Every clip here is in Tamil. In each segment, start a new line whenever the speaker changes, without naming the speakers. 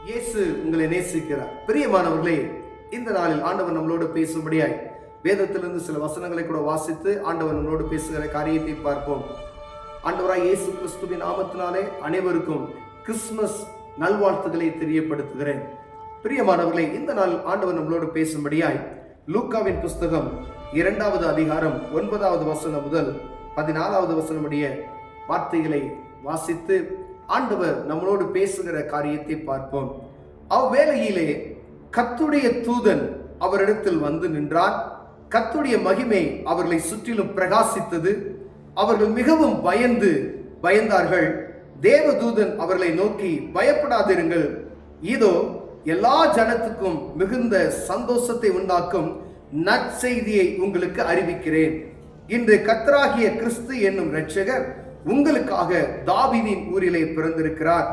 இயேசு உங்களை நேசிக்கிறார். பிரியமானவர்களே, இந்த நாளில் ஆண்டவர் நம்மளோடு பேசும்படியாய் வேதத்திலிருந்து சில வசனங்களை கூட வாசித்து ஆண்டவர் நம்மளோடு பேசுகிற காரியத்தை பார்ப்போம். ஆண்டவராய் இயேசு கிறிஸ்துவின் நாமத்தினாலே அனைவருக்கும் கிறிஸ்துமஸ் நல்வாழ்த்துக்களை தெரியப்படுத்துகிறேன். பிரியமானவர்களே, இந்த நாள் ஆண்டவர் நம்மளோடு பேசும்படியாய் லூக்காவின் புஸ்தகம் 2வது அதிகாரம் 9வது வசனம் முதல் 14வது வசனமுடைய வார்த்தைகளை வாசித்து ஆண்டவர் நம்மளோடு பேசுகிற காரியத்தை பார்ப்போம். அவ்வேளையிலே கர்த்தருடைய தூதன் அவரிடத்தில் வந்து நின்றார். கர்த்தருடைய மகிமை அவர்களை சுற்றிலும் பிரகாசித்தது. அவர்கள் மிகவும் பயந்தார்கள். தேவதூதன் அவர்களை நோக்கி, பயப்படாதிருங்கள், இதோ எல்லா ஜனத்துக்கும் மிகுந்த சந்தோஷத்தை உண்டாக்கும் நற்செய்தியை உங்களுக்கு அறிவிக்கிறேன். இன்று கர்த்தராகிய கிறிஸ்து என்னும் இரட்சகர் உங்களுக்காக தாவீதின் ஊரிலே பிறந்திருக்கிறார்.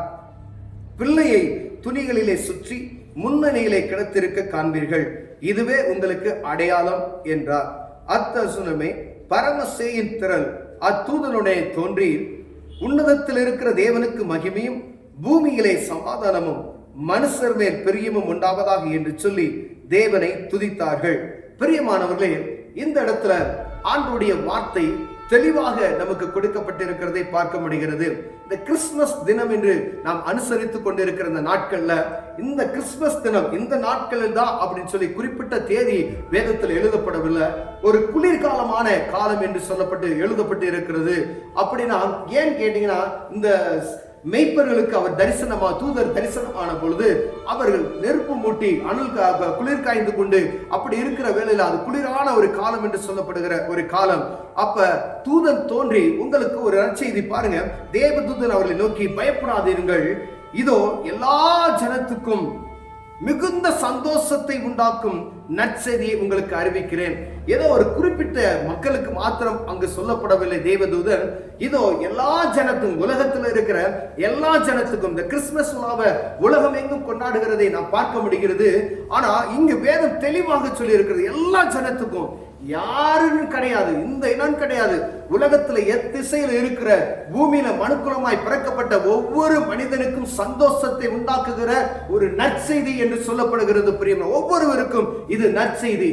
பிள்ளையை துணிகளிலே சுற்றி முன்னணியிலே கிடத்திருக்க காண்பீர்கள். இதுவே உங்களுக்கு அடையாளம் என்றார். அத்தருணமே பரமசேயின் திரள் அத்தூதனுடைய தோன்றி, உன்னதத்தில் இருக்கிற தேவனுக்கு மகிமையும் பூமியிலே சமாதானமும் மனுஷர் மேல் பிரியமும் உண்டாவதாக என்று சொல்லி தேவனை துதித்தார்கள். பிரியமானவர்களே, இந்த இடத்துல ஆண்டவருடைய வார்த்தை தெளிவாக நமக்கு கொடுக்கப்பட்டிருக்கிறதை பார்க்க முடிகிறது. இந்த கிறிஸ்துமஸ் தினம் என்று நாம் அனுசரித்துக் கொண்டிருக்கிற இந்த நாட்கள்ல, இந்த கிறிஸ்துமஸ் தினம் இந்த நாட்களில் தான் அப்படின்னு சொல்லி குறிப்பிட்ட தேதி வேதத்தில் எழுதப்படவில்லை. ஒரு குளிர்காலமான காலம் என்று சொல்லப்பட்டு எழுதப்பட்டு இருக்கிறது. அப்படின்னா ஏன் கேட்டீங்கன்னா, இந்த மெய்ப்பர்களுக்கு அவர் தூதர் தரிசனமான பொழுது அவர்கள் நெருப்பு மூட்டி குளிர் காய்ந்து கொண்டு அப்படி இருக்கிற வேளையில அது குளிரான ஒரு காலம் என்று சொல்லப்படுகிற ஒரு காலம். அப்ப தூதன் தோன்றி உங்களுக்கு ஒரு நற்செய்தி பாருங்க. தேவதூதன் அவர்களை நோக்கி, பயப்படாதீர்கள், இதோ எல்லா ஜனத்துக்கும் மிகுந்த சந்தோஷத்தை உண்டாக்கும் நற்செய்தியை உங்களுக்கு அறிவிக்கிறேன். ஏதோ ஒரு குறிப்பிட்ட மக்களுக்கு மாத்திரம் அங்கு சொல்லப்படவில்லை. தேவதூதன் இதோ எல்லா ஜனத்துக்கும், உலகத்தில் இருக்கிற எல்லா ஜனத்துக்கும் இந்த கிறிஸ்துமஸ் விழாவை உலகம் எங்கும் கொண்டாடுகிறதை நாம் பார்க்க முடிகிறது. ஆனா இங்கு வேதம் தெளிவாக சொல்லி இருக்கிறது, எல்லா ஜனத்துக்கும், யாருன்னு கிடையாது, இந்த இனம் கிடையாது. உலகத்துல எத்திசையில் இருக்கிற பூமியில மனுக்குலமாய் பிறக்கப்பட்ட ஒவ்வொரு மனிதனுக்கும் சந்தோஷத்தை உண்டாக்குகிற ஒரு நற்செய்தி என்று சொல்லப்படுகிறது. பிரியமா, ஒவ்வொருவருக்கும் இது நற்செய்தி.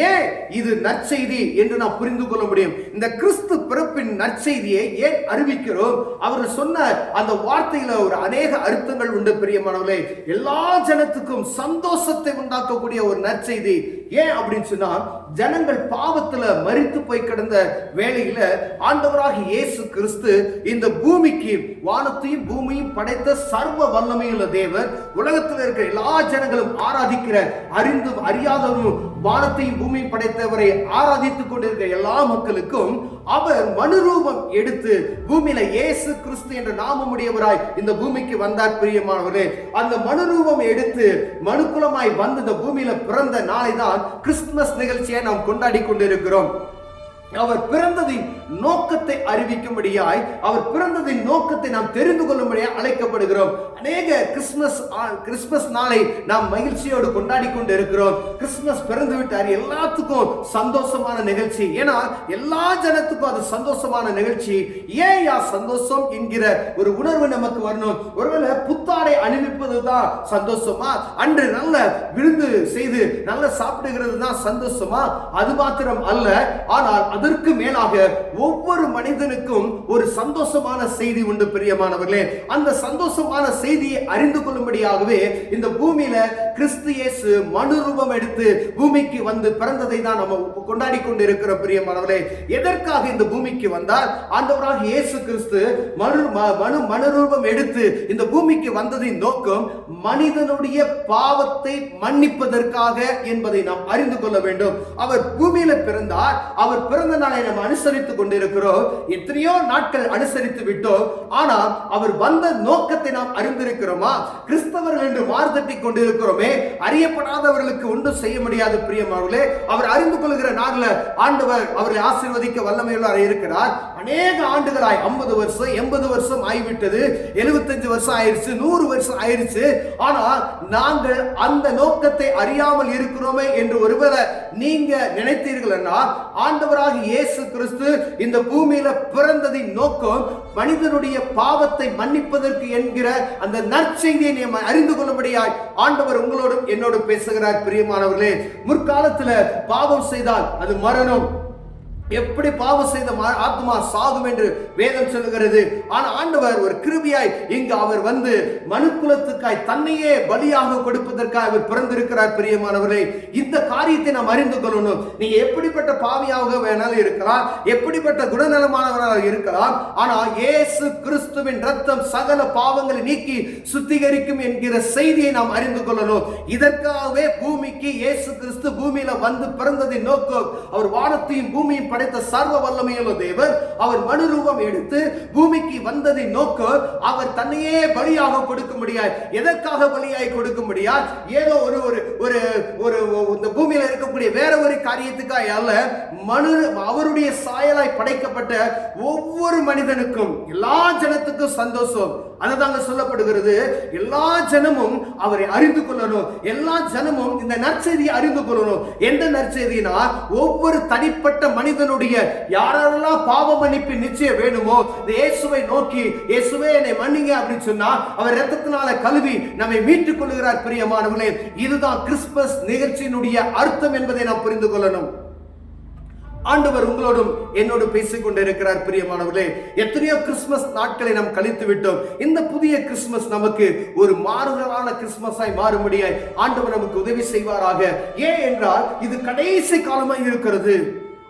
ஏன் இது நற்செய்தி என்று நாம் புரிந்து கொள்ள முடியும். இந்த கிறிஸ்து பிறப்பின் நற்செய்தியை ஏன் அறிவிக்கிறோம்? அவர் சொன்ன அந்த வார்த்தையில ஒரு அநேக அர்த்தங்கள் உண்டு. பிரியமானவர்களே, எல்லா ஜனத்துக்கும் சந்தோஷத்தை உண்டாக்கக்கூடிய ஒரு நற்செய்தி. ஏன் அப்படின்னு சொன்னா, ஜனங்கள் பாவத்துல மரித்து போய் கிடந்த வேளையில ஆண்டவராக இயேசு கிறிஸ்து இந்த பூமிக்கு, வானத்தையும் பூமியும் படைத்த சர்வ வல்லமையுள்ள தேவன், உலகத்தில் இருக்கிற எல்லா ஜனங்களும் ஆராதிக்கிற, அறிந்தும் அறியாதவரும் வானத்தையும் பூமியும் படைத்தவரை ஆராதித்துக் கொண்டிருக்கிற எல்லா மக்களுக்கும் அவர் மனுரூபம் எடுத்து பூமியில இயேசு கிறிஸ்து என்ற நாமமுடையவராய் இந்த பூமிக்கு வந்தார். பிரியமானவரே, அந்த மனுரூபம் எடுத்து மனுக்குலமாய் வந்து இந்த பூமியில பிறந்த நாளை தான் கிறிஸ்துமஸ் நிகழ்ச்சியை நாம் கொண்டாடி கொண்டிருக்கிறோம். அவர் பிறந்ததின் நோக்கத்தை அறிவிக்கும்படியாய், அவர் பிறந்ததின் நோக்கத்தை நாம் தெரிந்து கொள்ளும்படியாய் அழைக்கப்படுகிறோம். அநேக கிறிஸ்துமஸ் நாளை நாம் மகிழ்ச்சியோடு கொண்டாடி கொண்டு இருக்கிறோம். கிறிஸ்துமஸ் பிறந்து விட்டார், எல்லாத்துக்கும் சந்தோஷமான நிகழ்ச்சி. ஏன்னா எல்லா ஜனத்துக்கும் அது சந்தோஷமான நிகழ்ச்சி. ஏன் சந்தோஷம் என்கிற ஒரு உணர்வு நமக்கு வரணும். ஒருவேளை புத்தாடை அணிவிப்பது தான் சந்தோஷமா? அன்று நல்ல விருந்து செய்து நல்ல சாப்பிடுகிறது தான் சந்தோஷமா? அது மாத்திரம் அல்ல. ஆனால் அதற்கு மேலாக ஒவ்வொரு மனிதனுக்கும் ஒரு சந்தோஷமான செய்தி உண்டு. பிரியமானவர்களே, அந்த சந்தோஷமான செய்தியை அறிந்து கொள்ளும்படியாகவே இந்த பூமியில கிறிஸ்து இயேசு மனுரூபம் எடுத்து பூமிக்கு வந்து பிறந்ததை தான் நம்ம கொண்டாடி கொண்டு இருக்கிறோம். பிரியமானவர்களே, எதற்காக இந்த பூமிக்கு வந்தார்? ஆண்டவராக இயேசு கிறிஸ்து மனுரூபம் எடுத்து இந்த பூமிக்கு வந்ததின் நோக்கம் மனிதனுடைய பாவத்தை மன்னிப்பதற்காக என்பதை நாம் அறிந்து கொள்ள வேண்டும். அவர் பூமியில பிறந்தார். அவர் பிறந்த நாளை நாம் அனுசரித்துக் கொண்டிருக்கிறோம். எத்தனையோ நாட்கள் அனுசரித்து விட்டோம். ஆனால் அவர் வந்த நோக்கத்தை நாம் அறிந்திருக்கிறோமா? கிறிஸ்தவர்கள் என்று மார்த்தட்டி கொண்டிருக்கிறோமே, அறியப்படாதவர்களுக்கு ஒன்றும் செய்ய முடியாது. பிரியமானவர்களே, அவர் அறிந்து கொள்கிற நாளில் ஆண்டவர் அவர்களை ஆசீர்வதிக்க வல்லமையுள்ளவராய் இருக்கிறார். அநேக ஆண்டுகளாய் 50 வருஷம் 80 வருஷம் ஆகிவிட்டது, 75 வருஷம் ஆயிருச்சு, 100 வருஷம் ஆயிருச்சு. ஆனால் நாங்கள் அந்த நோக்கத்தை அறியாமல் இருக்கிறோமே என்று ஒருவேளை நீங்க நினைத்தீர்கள் என்றால், ஆண்டவராக இயேசு கிறிஸ்து இந்த பூமியில பிறந்ததின் நோக்கம் மனிதனுடைய பாவத்தை மன்னிப்பதற்கு என்கிற அந்த நற்செய்தியை நீ அறிந்து கொள்ளும்படியாய் ஆண்டவர் உங்களோடும் என்னோடு பேசுகிறார். பிரியமானவர்களே, முற்காலத்துல பாவம் செய்தால் அது மரணம். எப்படி பாவம் செய்த ஆத்மா சாகும் என்று வேதம் சொல்லுகிறது. ஆனா ஆண்டவர் ஒரு கிருபையாய் இங்கு அவர் வந்து மனுக்குலத்துக்காய் தன்னையே பலியாக கொடுப்பதற்காக அவர் பிறந்திருக்கிறார். பிரியமானவர்களே, இந்த காரியத்தை நாம் அறிந்து கொள்ளணும். நீங்க எப்படிப்பட்ட பாவியாக வேணாலும் இருக்கலாம், எப்படிப்பட்ட குணநலமானவராக இருக்கலாம், ஆனா இயேசு கிறிஸ்துவின் ரத்தம் சகல பாவங்களை நீக்கி சுத்திகரிக்கும் என்கிற செய்தியை நாம் அறிந்து கொள்ளணும். இதற்காகவே பூமிக்கு இயேசு கிறிஸ்து பூமியில வந்து பிறந்ததின் நோக்கம், அவர் வானத்தையும் பூமியும் படைத்த சர்வ வல்லமையுள்ள தேவர் அவர் மனு ரூபம் எடுத்து பூமிக்கு வந்ததின் நோக்கம் அவர் தன்னையே பலியாக கொடுக்க முடியாது. எதற்காக பலியாய் கொடுக்க முடியாது? ஏதோ ஒரு ஒரு ஒரு இந்த பூமியில இருக்கக்கூடிய வேற ஒரு காரியத்துக்காக அல்ல, அவருடைய சாயலாய் படைக்கப்பட்ட ஒவ்வொரு மனிதனுக்கும், எல்லா ஜனத்துக்கும் சந்தோஷம். அதுதாங்க சொல்லப்படுகிறது. எல்லா ஜனமும் அவரை அறிந்து கொள்ளணும், எல்லா ஜனமும் இந்த நற்செய்தியை அறிந்து கொள்ளணும். எந்த நற்செய்தினா, ஒவ்வொரு தனிப்பட்ட மனிதனுடைய யாரெல்லாம் பாவ மன்னிப்பு நிச்சயம் வேணுமோ இயேசுவை நோக்கி, இயேசுவே என்னை மன்னிங்க அப்படின்னு சொன்னா அவர் இரத்தத்தினால கழுவி நம்மை மீட்டுக் கொள்கிறார். பிரியமானவர்களே, இதுதான் கிறிஸ்துமஸ் நிகழ்ச்சியினுடைய அர்த்தம் என்பதை நாம் புரிந்து கொள்ளணும். ஆண்டவர் உங்களோடும் என்னோடு பேசிக் கொண்டிருக்கிறார். பிரியமானவர்களே, எத்தனையோ கிறிஸ்துமஸ் நாட்களை நாம் கழித்து விட்டோம். இந்த புதிய கிறிஸ்துமஸ் நமக்கு ஒரு மாறுதலான கிறிஸ்துமஸாய் மாறும்படியாய் ஆண்டவர் நமக்கு உதவி செய்வாராக. ஏன் என்றால் இது கடைசி காலமாய் இருக்கிறது.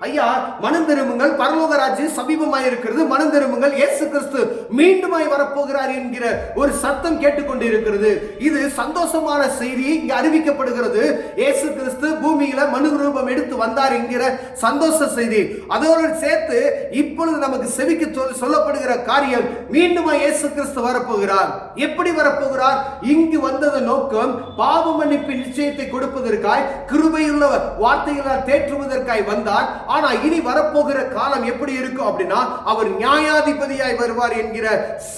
ஐயா, மனம் திரும்புங்கள், பரலோக ராஜ்யம் சமீபமாய் இருக்கிறது, மனம் திரும்புங்கள், இயேசு கிறிஸ்து மீண்டுமாய் வரப்போகிறார் என்கிற ஒரு சத்தம் கேட்டுக்கொண்டிருக்கிறது. இது சந்தோஷமான செய்தி இங்கு அறிவிக்கப்படுகிறது. இயேசு கிறிஸ்து பூமியில மனு ரூபம் எடுத்து வந்தார் என்கிற சந்தோஷ செய்தி. அதோடு சேர்த்து இப்பொழுது நமக்கு செவிக்கு சொல்லப்படுகிற காரியம், மீண்டுமாய் இயேசு கிறிஸ்து வரப்போகிறார். எப்படி வரப்போகிறார்? இங்கு வந்தது நோக்கம் பாவ மன்னிப்பு நிச்சயத்தை கொடுப்பதற்காய், கிருபையுள்ள வார்த்தைகளால் தேற்றுவதற்காய் வந்தார். ஆனா இனி வரப்போகிற காலம் எப்படி இருக்கும் அப்படின்னா, அவர் நியாயாதிபதியாய் வருவார் என்கிற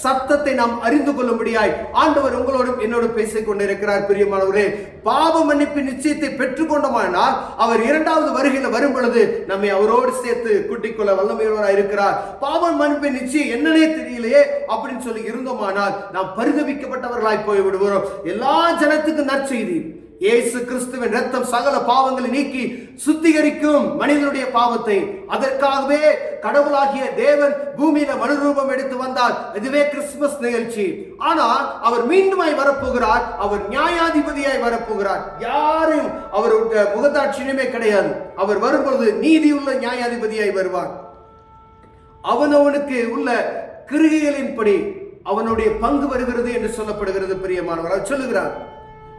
சத்தத்தை நாம் அறிந்து கொள்ளும்படியாய் ஆண்டவர் உங்களோடும் என்னோடு பேசிக் கொண்டிருக்கிறார். பிரியமானவரே, பாவ மன்னிப்பு நிச்சயத்தை பெற்றுக்கொண்டோமானால் அவர் இரண்டாவது வருகையில் வரும் பொழுது நம்மை அவரோடு சேர்த்து கூட்டிக் கொள்ள வல்லமையுள்ளவராய் இருக்கிறார். பாவ மன்னிப்பு நிச்சயம் என்னன்னே தெரியலையே அப்படின்னு சொல்லி இருந்தோமானால் நாம் பரிதபிக்கப்பட்டவர்களாய் போய் விடுவோம். எல்லா ஜனத்துக்கும் நற்செய்தி, இயேசு கிறிஸ்துவின் ரத்தம் சகல பாவங்களை நீக்கி சுத்திகரிக்கும் மனிதனுடைய பாவத்தை. அதற்காகவே கடவுளாகிய தேவன் பூமியில மனு ரூபம் எடுத்து வந்தார். இதுவே கிறிஸ்துமஸ் நிகழ்ச்சி. ஆனால் அவர் மீண்டுமாய் வரப்போகிறார். அவர் நியாயாதிபதியாய் வரப்போகிறார். யாரும் அவருடைய முகதாட்சியமே கிடையாது. அவர் வரும்பொழுது நீதியுள்ள நியாயாதிபதியாய் வருவார். அவனவனுக்கு உள்ள கிரியைகளின்படி அவனுடைய பங்கு வருகிறது என்று சொல்லப்படுகிறது. பிரியமானவர் அவர் சொல்லுகிறார்.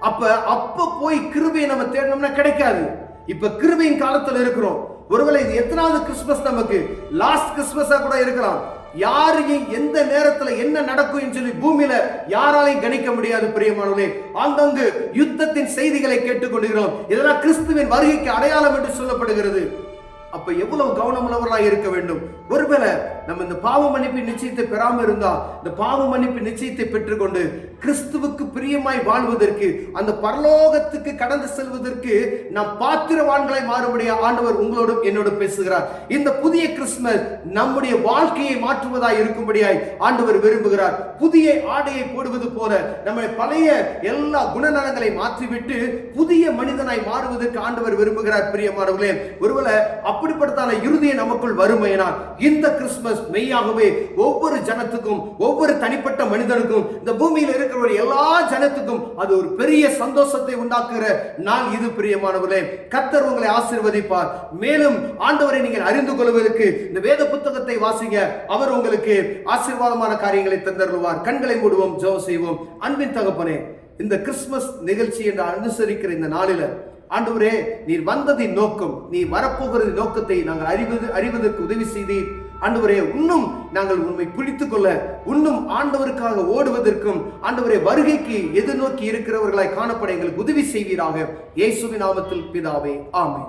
அப்ப போய் கிருபையை நம்ம தேடணும்னா கிடைக்காது. இப்ப கிருபையின் காலத்துல இருக்கிறோம். ஒருவேளை இது எத்தனாவது கிறிஸ்துமஸ், நமக்கு லாஸ்ட் கிறிஸ்துமஸா கூட இருக்கலாம். யாரையும் எந்த நேரத்துல என்ன நடக்கும் சொல்லி பூமியில யாராலையும் கணிக்க முடியாது. பிரியமானவர்களே, ஆங்காங்கு யுத்தத்தின் செய்திகளை கேட்டுக்கொண்டிருக்கிறோம். இதெல்லாம் கிறிஸ்துவின் வருகைக்கு அடையாளம் என்று சொல்லப்படுகிறது. அப்ப எவ்வளவு கவனமுள்ளவர்களாக இருக்க வேண்டும். ஒருவேளை நம்ம இந்த பாவ மன்னிப்பு நிச்சயத்தை பெறாமல் இருந்தா, இந்த பாவ மன்னிப்பு நிச்சயத்தை பெற்றுக்கொண்டு கிறிஸ்துவுக்கு பிரியமாய் வாழ்வதற்கு, அந்த பரலோகத்துக்கு கடந்து செல்வதற்கு நாம் பாத்திரவான்களை மாறும்படியா ஆண்டவர் உங்களோடும் என்னோடு பேசுகிறார். இந்த புதிய கிறிஸ்துமஸ் நம்முடைய வாழ்க்கையை மாற்றுவதாய் இருக்கும்படியாய் ஆண்டவர் விரும்புகிறார். புதிய ஆடையை போடுவது போல நம்ம பழைய எல்லா குணநலங்களை மாற்றிவிட்டு புதிய மனிதனாய் மாறுவதற்கு ஆண்டவர் விரும்புகிறார். பிரியமானவர்களே, ஒருவேளை அப்படிப்பட்டதான இறுதியை நமக்குள் வறுமையினால் இந்த கிறிஸ்துமஸ் மெய்யாகவே ஒவ்வொரு ஜனத்துக்கும், ஒவ்வொரு தனிப்பட்ட மனிதனுக்கும், இந்த பூமியில் இருக்கிற எல்லா ஜனத்துக்கும் அது ஒரு பெரிய சந்தோஷத்தை உண்டாக்குகிற நாள் இது. பிரியமானவர்களே, கர்த்தர் உங்களை ஆசீர்வதிப்பார். மேலும் ஆண்டவரை நீங்கள் அறிந்து கொள்வதற்கு இந்த வேத புத்தகத்தை வாசிங்க. அவர் உங்களுக்கு ஆசீர்வாதமான காரியங்களை தந்தருள்வார். கண்களை மூடுவோம், ஜெபம் செய்வோம். அன்பின் தகப்பனே, இந்த கிறிஸ்துமஸ் நிகழ்ச்சி என்று அனுசரிக்கிற இந்த நாளில ஆண்டவரே, நீர் வந்ததின் நோக்கம், நீ வரப்போகிறது நோக்கத்தை நாங்கள் அறிவதற்கு உதவி செய்தீர். ஆண்டவரே, இன்னும் நாங்கள் உண்மை பிடித்துக் கொள்ள, இன்னும் ஆண்டவருக்காக ஓடுவதற்கும், ஆண்டவரே வருகைக்கு எதிர்நோக்கி இருக்கிறவர்களாய் காணப்பட எங்களுக்கு உதவி செய்வீராக. இயேசுவின் நாமத்தில் பிதாவே, ஆமென்.